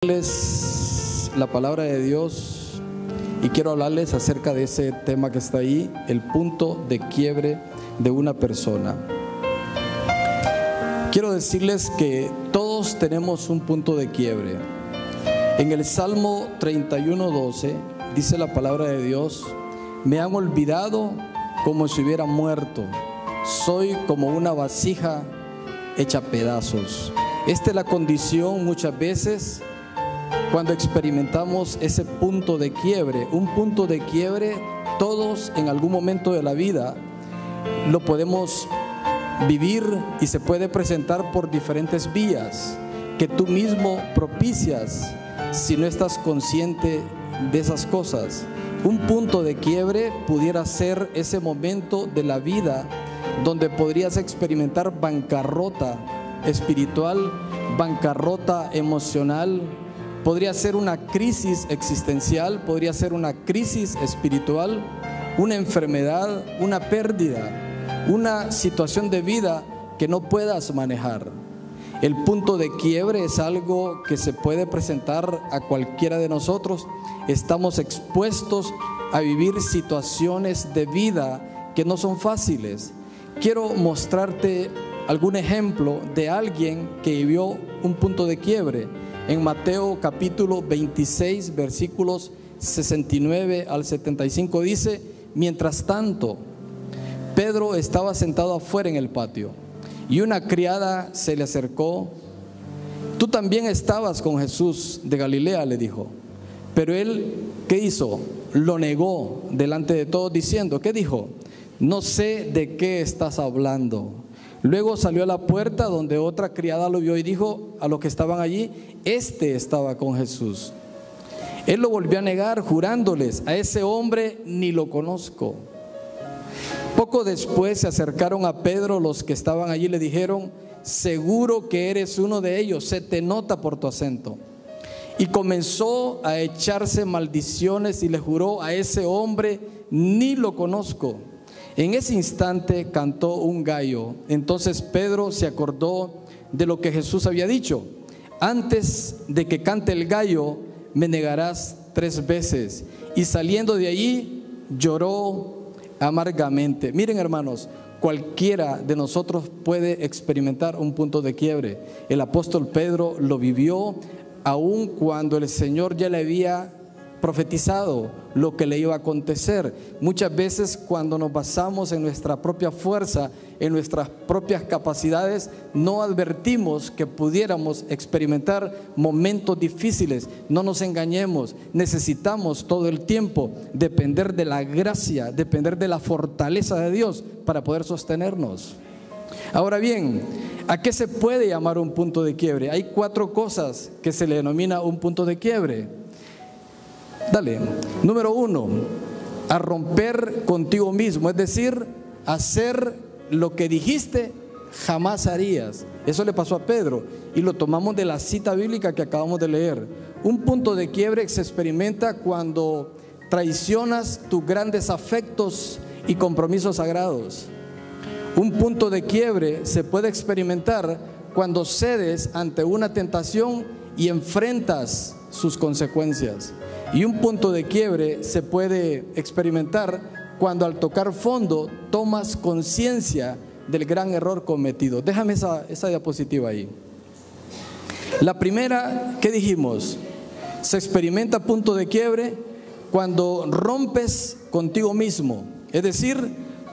La palabra de Dios y quiero hablarles acerca de ese tema que está ahí, el punto de quiebre de una persona. Quiero decirles que todos tenemos un punto de quiebre. En el Salmo 31:12 dice la palabra de Dios: me han olvidado como si hubiera muerto, soy como una vasija hecha pedazos. Esta es la condición muchas veces cuando experimentamos ese punto de quiebre. Un punto de quiebre, todos en algún momento de la vida lo podemos vivir y se puede presentar por diferentes vías que tú mismo propicias si no estás consciente de esas cosas. Un punto de quiebre pudiera ser ese momento de la vida donde podrías experimentar bancarrota espiritual, bancarrota emocional. Podría ser una crisis existencial, podría ser una crisis espiritual, una enfermedad, una pérdida, una situación de vida que no puedas manejar. El punto de quiebre es algo que se puede presentar a cualquiera de nosotros. Estamos expuestos a vivir situaciones de vida que no son fáciles. Quiero mostrarte algún ejemplo de alguien que vivió un punto de quiebre. En Mateo capítulo 26 versículos 69 al 75 dice: mientras tanto, Pedro estaba sentado afuera en el patio y una criada se le acercó. Tú también estabas con Jesús de Galilea, le dijo. Pero él, ¿qué hizo? Lo negó delante de todos diciendo, ¿qué dijo? No sé de qué estás hablando. Luego salió a la puerta donde otra criada lo vio y dijo a los que estaban allí: este estaba con Jesús. Él lo volvió a negar, jurándoles: a ese hombre ni lo conozco. Poco después se acercaron a Pedro los que estaban allí y le dijeron: seguro que eres uno de ellos, se te nota por tu acento. Y comenzó a echarse maldiciones y le juró: a ese hombre ni lo conozco. En ese instante cantó un gallo. Entonces Pedro se acordó de lo que Jesús había dicho: antes de que cante el gallo, me negarás 3 veces. Y saliendo de allí, lloró amargamente. Miren, hermanos, cualquiera de nosotros puede experimentar un punto de quiebre. El apóstol Pedro lo vivió aun cuando el Señor ya le había profetizado lo que le iba a acontecer. Muchas veces cuando nos basamos en nuestra propia fuerza, en nuestras propias capacidades, no advertimos que pudiéramos experimentar momentos difíciles. No nos engañemos, necesitamos todo el tiempo depender de la gracia, depender de la fortaleza de Dios para poder sostenernos. Ahora bien, ¿a qué se puede llamar un punto de quiebre? Hay 4 cosas que se le denomina un punto de quiebre. Dale. Número 1, a romper contigo mismo, es decir, hacer lo que dijiste jamás harías. Eso le pasó a Pedro y lo tomamos de la cita bíblica que acabamos de leer. Un punto de quiebre se experimenta cuando traicionas tus grandes afectos y compromisos sagrados. Un punto de quiebre se puede experimentar cuando cedes ante una tentación y enfrentas sus consecuencias. Y un punto de quiebre se puede experimentar cuando al tocar fondo tomas conciencia del gran error cometido. Déjame esa diapositiva ahí. La primera, ¿qué dijimos? Se experimenta punto de quiebre cuando rompes contigo mismo. Es decir,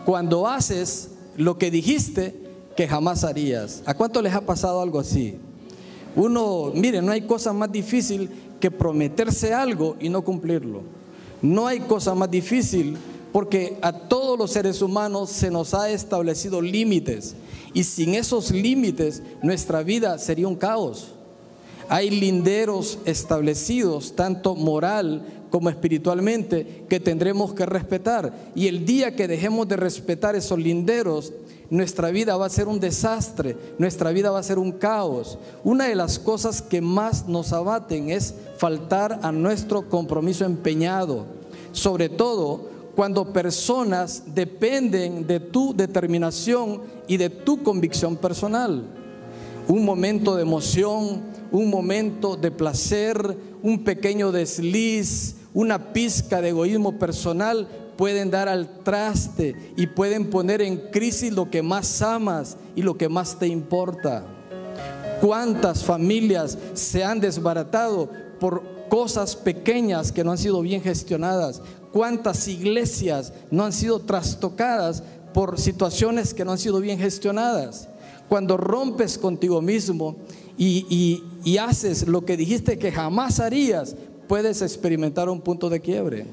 cuando haces lo que dijiste que jamás harías. ¿A cuánto les ha pasado algo así? Miren, no hay cosa más difícil que prometerse algo y no cumplirlo. No hay cosa más difícil porque a todos los seres humanos se nos ha establecido límites y sin esos límites nuestra vida sería un caos. Hay linderos establecidos tanto moral como espiritualmente que tendremos que respetar, y el día que dejemos de respetar esos linderos, nuestra vida va a ser un desastre, nuestra vida va a ser un caos. Una de las cosas que más nos abaten es faltar a nuestro compromiso empeñado, sobre todo cuando personas dependen de tu determinación y de tu convicción personal. Un momento de emoción, un momento de placer, un pequeño desliz, una pizca de egoísmo personal, pueden dar al traste y pueden poner en crisis lo que más amas y lo que más te importa. ¿Cuántas familias se han desbaratado por cosas pequeñas que no han sido bien gestionadas? ¿Cuántas iglesias no han sido trastocadas por situaciones que no han sido bien gestionadas? Cuando rompes contigo mismo y haces lo que dijiste que jamás harías, puedes experimentar un punto de quiebre.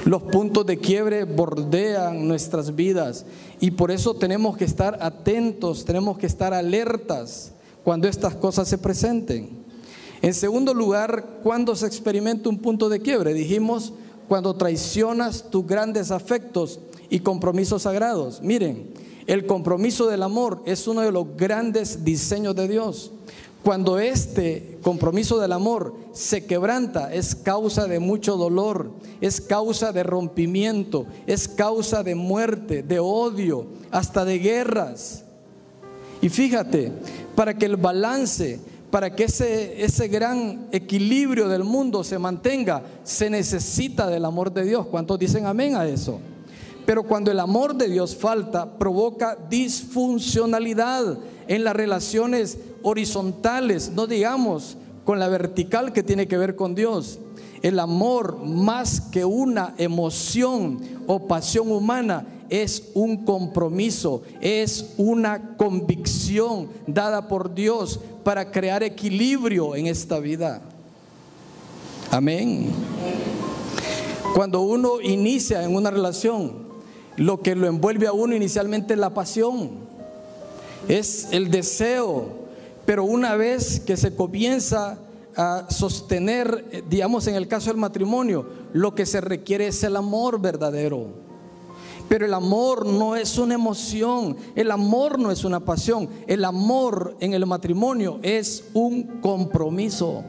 Los puntos de quiebre bordean nuestras vidas y por eso tenemos que estar atentos, tenemos que estar alertas cuando estas cosas se presenten. En segundo lugar, ¿cuándo se experimenta un punto de quiebre? Dijimos, cuando traicionas tus grandes afectos y compromisos sagrados. Miren, el compromiso del amor es uno de los grandes diseños de Dios. Cuando este compromiso del amor se quebranta, es causa de mucho dolor, es causa de rompimiento, es causa de muerte, de odio, hasta de guerras. Y fíjate, para que el balance, para que ese gran equilibrio del mundo se mantenga, se necesita del amor de Dios. ¿Cuántos dicen amén a eso? Pero cuando el amor de Dios falta, provoca disfuncionalidad en las relaciones horizontales, no digamos con la vertical que tiene que ver con Dios. El amor, más que una emoción o pasión humana, es un compromiso, es una convicción dada por Dios para crear equilibrio en esta vida. Amén. Cuando uno inicia en una relación, lo que lo envuelve a uno inicialmente es la pasión, es el deseo, pero una vez que se comienza a sostener, digamos en el caso del matrimonio, lo que se requiere es el amor verdadero. Pero el amor no es una emoción, el amor no es una pasión, el amor en el matrimonio es un compromiso.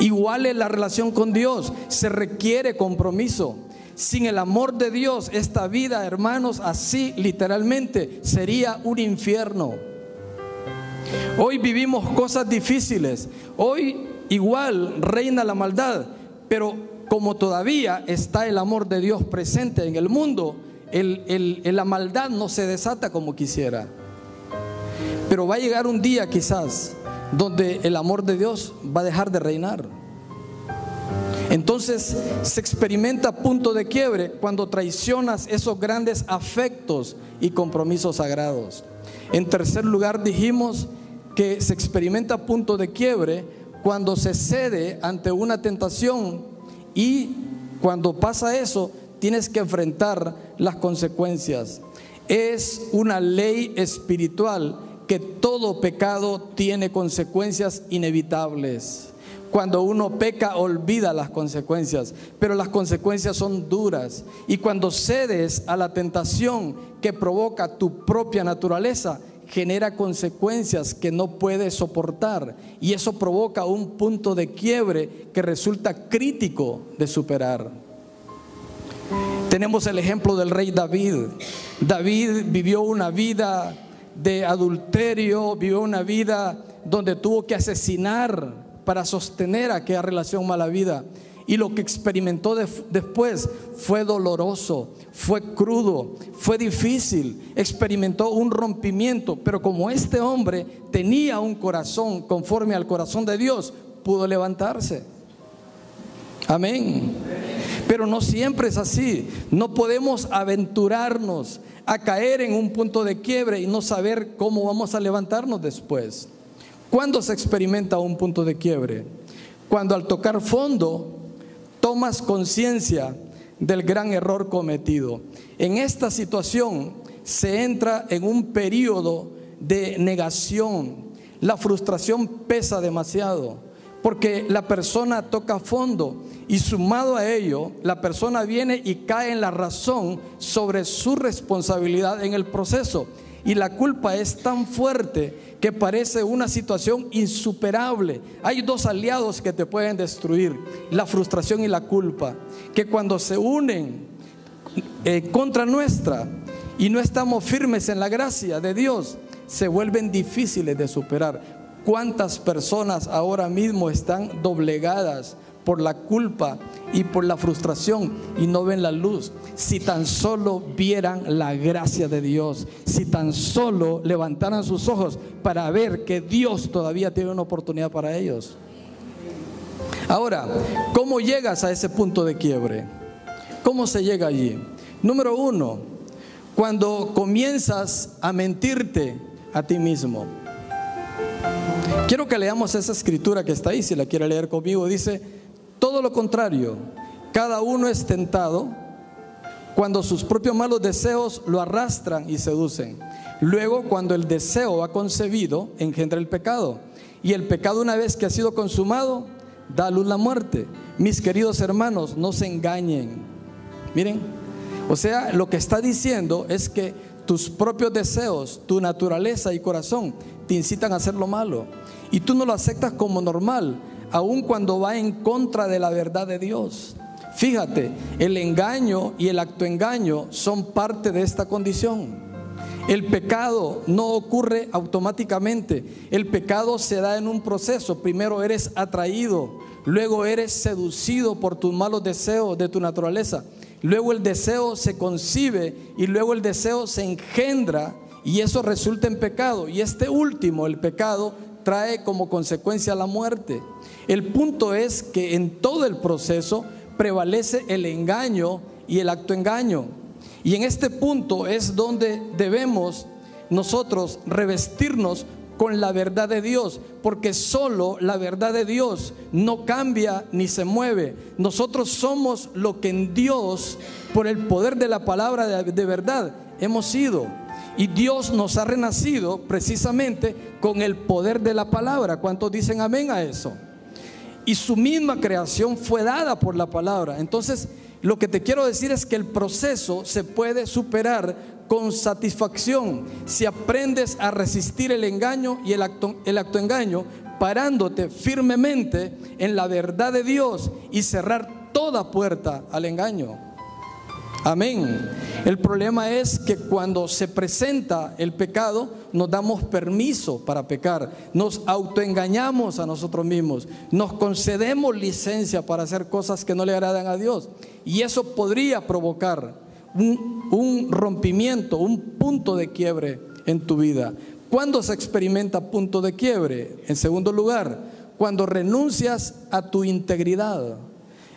Igual es la relación con Dios, se requiere compromiso. Sin el amor de Dios, esta vida, hermanos, así literalmente sería un infierno. Hoy vivimos cosas difíciles, hoy igual reina la maldad, pero como todavía está el amor de Dios presente en el mundo, la maldad no se desata como quisiera. Pero va a llegar un día quizás donde el amor de Dios va a dejar de reinar. Entonces se experimenta punto de quiebre cuando traicionas esos grandes afectos y compromisos sagrados. En tercer lugar, dijimos que se experimenta punto de quiebre cuando se cede ante una tentación, y cuando pasa eso tienes que enfrentar las consecuencias. Es una ley espiritual que todo pecado tiene consecuencias inevitables. Cuando uno peca, olvida las consecuencias, pero las consecuencias son duras. Y cuando cedes a la tentación que provoca tu propia naturaleza, genera consecuencias que no puedes soportar. Y eso provoca un punto de quiebre que resulta crítico de superar. Tenemos el ejemplo del rey David. David vivió una vida de adulterio, vivió una vida donde tuvo que asesinar para sostener aquella relación mala vida. Y lo que experimentó después fue doloroso, fue crudo, fue difícil. Experimentó un rompimiento, pero como este hombre tenía un corazón conforme al corazón de Dios, pudo levantarse. Amén. Pero no siempre es así. No podemos aventurarnos a caer en un punto de quiebre y no saber cómo vamos a levantarnos después. ¿Cuándo se experimenta un punto de quiebre? Cuando al tocar fondo tomas conciencia del gran error cometido. En esta situación se entra en un periodo de negación. La frustración pesa demasiado porque la persona toca fondo, y sumado a ello la persona viene y cae en la razón sobre su responsabilidad en el proceso. Y la culpa es tan fuerte que parece una situación insuperable. Hay dos aliados que te pueden destruir: la frustración y la culpa, que cuando se unen contra nuestra y no estamos firmes en la gracia de Dios, se vuelven difíciles de superar. ¿Cuántas personas ahora mismo están doblegadas por la culpa y por la frustración y no ven la luz? Si tan solo vieran la gracia de Dios, si tan solo levantaran sus ojos para ver que Dios todavía tiene una oportunidad para ellos. Ahora, ¿cómo llegas a ese punto de quiebre? ¿Cómo se llega allí? Número uno, cuando comienzas a mentirte a ti mismo. Quiero que leamos esa escritura que está ahí, si la quiere leer conmigo. Dice: todo lo contrario, cada uno es tentado cuando sus propios malos deseos lo arrastran y seducen. Luego, cuando el deseo ha concebido, engendra el pecado. Y el pecado, una vez que ha sido consumado, da a luz la muerte. Mis queridos hermanos, no se engañen. Miren, o sea, lo que está diciendo es que tus propios deseos, tu naturaleza y corazón te incitan a hacer lo malo, y tú no lo aceptas como normal, aun cuando va en contra de la verdad de Dios. Fíjate, el engaño y el actoengaño son parte de esta condición. El pecado no ocurre automáticamente. El pecado se da en un proceso. Primero eres atraído, luego eres seducido por tus malos deseos de tu naturaleza, luego el deseo se concibe y luego el deseo se engendra, y eso resulta en pecado. Y este último, el pecado, trae como consecuencia la muerte. El punto es que en todo el proceso prevalece el engaño y el actoengaño. Y en este punto es donde debemos nosotros revestirnos con la verdad de Dios, porque solo la verdad de Dios no cambia ni se mueve. Nosotros somos lo que en Dios, por el poder de la palabra de verdad, hemos sido. Y Dios nos ha renacido precisamente con el poder de la palabra. ¿Cuántos dicen amén a eso? Y su misma creación fue dada por la palabra. Entonces, lo que te quiero decir es que el proceso se puede superar con satisfacción si aprendes a resistir el engaño y el actoengaño, parándote firmemente en la verdad de Dios y cerrar toda puerta al engaño. Amén. El problema es que cuando se presenta el pecado, nos damos permiso para pecar, nos autoengañamos a nosotros mismos, nos concedemos licencia para hacer cosas que no le agradan a Dios, y eso podría provocar un rompimiento, un punto de quiebre en tu vida. ¿Cuándo se experimenta punto de quiebre? En segundo lugar, cuando renuncias a tu integridad.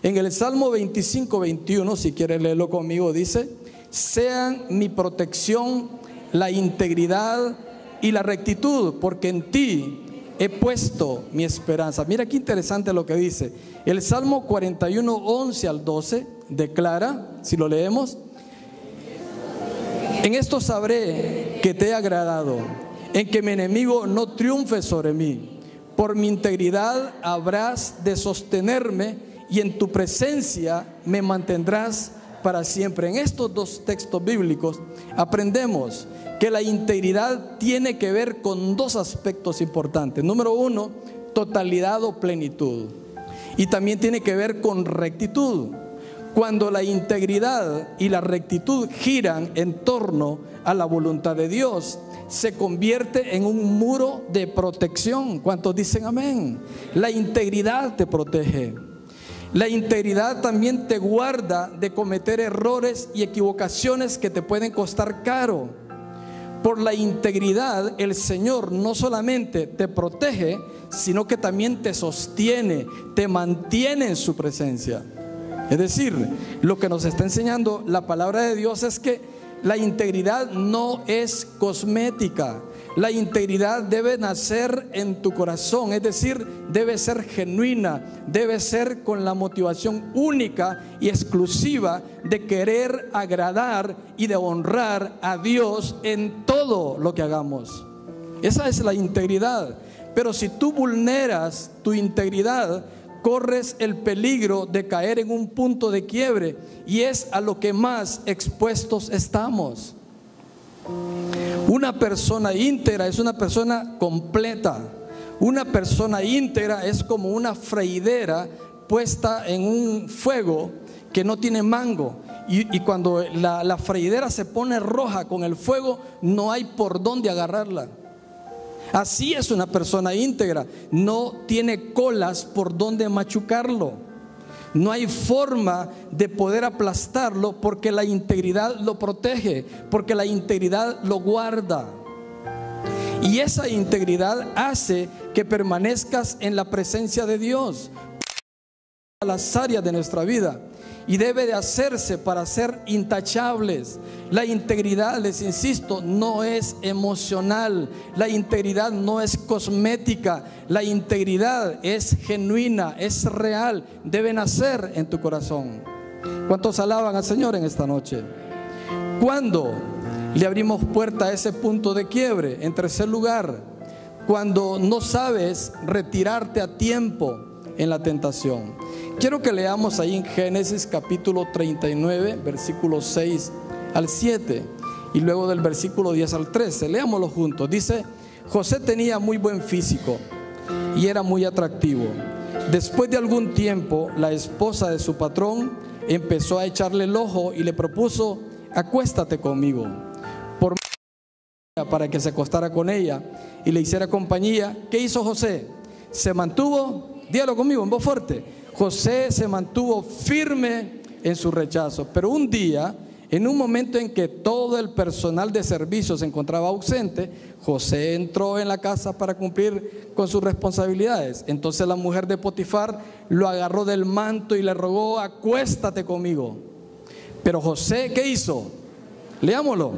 En el Salmo 25:21, si quieres leerlo conmigo, dice: sean mi protección la integridad y la rectitud, porque en ti he puesto mi esperanza. Mira qué interesante lo que dice. El Salmo 41:11 al 12 declara, si lo leemos: en esto sabré que te he agradado, en que mi enemigo no triunfe sobre mí. Por mi integridad habrás de sostenerme, y en tu presencia me mantendrás para siempre. En estos dos textos bíblicos aprendemos que la integridad tiene que ver con dos aspectos importantes. Número uno, totalidad o plenitud. Y también tiene que ver con rectitud. Cuando la integridad y la rectitud giran en torno a la voluntad de Dios, se convierte en un muro de protección. ¿Cuántos dicen amén? La integridad te protege. La integridad también te guarda de cometer errores y equivocaciones que te pueden costar caro. Por la integridad, el Señor no solamente te protege, sino que también te sostiene, te mantiene en su presencia. Es decir, lo que nos está enseñando la palabra de Dios es que la integridad no es cosmética. La integridad debe nacer en tu corazón, es decir, debe ser genuina, debe ser con la motivación única y exclusiva de querer agradar y de honrar a Dios en todo lo que hagamos. Esa es la integridad. Pero si tú vulneras tu integridad, corres el peligro de caer en un punto de quiebre, y es a lo que más expuestos estamos. Una persona íntegra es una persona completa. Una persona íntegra es como una freidera puesta en un fuego que no tiene mango, y cuando la freidera se pone roja con el fuego, no hay por dónde agarrarla. Así es una persona íntegra. No tiene colas por donde machucarlo. No hay forma de poder aplastarlo, porque la integridad lo protege, porque la integridad lo guarda. Y esa integridad hace que permanezcas en la presencia de Dios en las áreas de nuestra vida, y debe de hacerse para ser intachables. La integridad, les insisto, no es emocional. La integridad no es cosmética. La integridad es genuina, es real. Debe nacer en tu corazón. ¿Cuántos alaban al Señor en esta noche? ¿Cuándo le abrimos puerta a ese punto de quiebre? En tercer lugar, cuando no sabes retirarte a tiempo en la tentación. Quiero que leamos ahí en Génesis capítulo 39, versículos 6 al 7, y luego del versículo 10 al 13. Leámoslo juntos. Dice: José tenía muy buen físico y era muy atractivo. Después de algún tiempo, la esposa de su patrón empezó a echarle el ojo y le propuso: acuéstate conmigo. Para que se acostara con ella y le hiciera compañía. ¿Qué hizo José? Se mantuvo, dígalo conmigo en voz fuerte, José se mantuvo firme en su rechazo. Pero un día, en un momento en que todo el personal de servicio se encontraba ausente, José entró en la casa para cumplir con sus responsabilidades. Entonces la mujer de Potifar lo agarró del manto y le rogó: acuéstate conmigo. Pero José, ¿qué hizo? Leámoslo.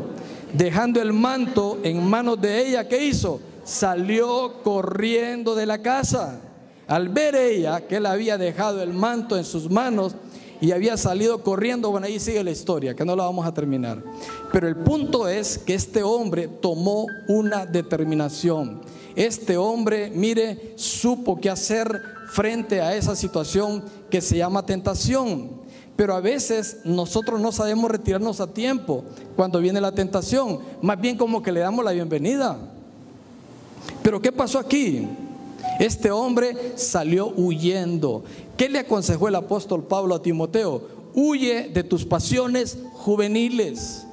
Dejando el manto en manos de ella, ¿qué hizo? Salió corriendo de la casa. Al ver ella que él había dejado el manto en sus manos y había salido corriendo, bueno, ahí sigue la historia, que no la vamos a terminar. Pero el punto es que este hombre tomó una determinación. Este hombre, mire, supo qué hacer frente a esa situación que se llama tentación. Pero a veces nosotros no sabemos retirarnos a tiempo cuando viene la tentación. Más bien como que le damos la bienvenida. Pero ¿qué pasó aquí? Este hombre salió huyendo. ¿Qué le aconsejó el apóstol Pablo a Timoteo? Huye de tus pasiones juveniles.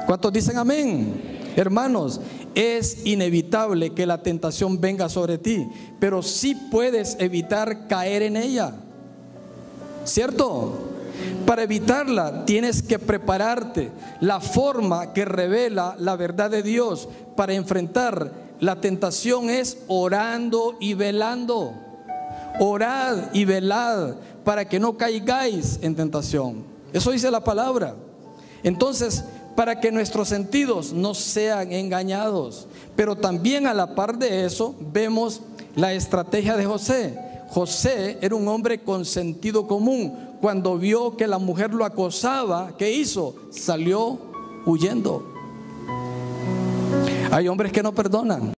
¿Cuántos dicen amén? Hermanos, es inevitable que la tentación venga sobre ti, pero sí puedes evitar caer en ella, ¿cierto? Para evitarla tienes que prepararte. La forma que revela la verdad de Dios para enfrentar la tentación es orando y velando. Orad y velad para que no caigáis en tentación. Eso dice la palabra. Entonces, para que nuestros sentidos no sean engañados. Pero también a la par de eso vemos la estrategia de José. José era un hombre con sentido común. Cuando vio que la mujer lo acosaba, ¿qué hizo? Salió huyendo. Hay hombres que no perdonan.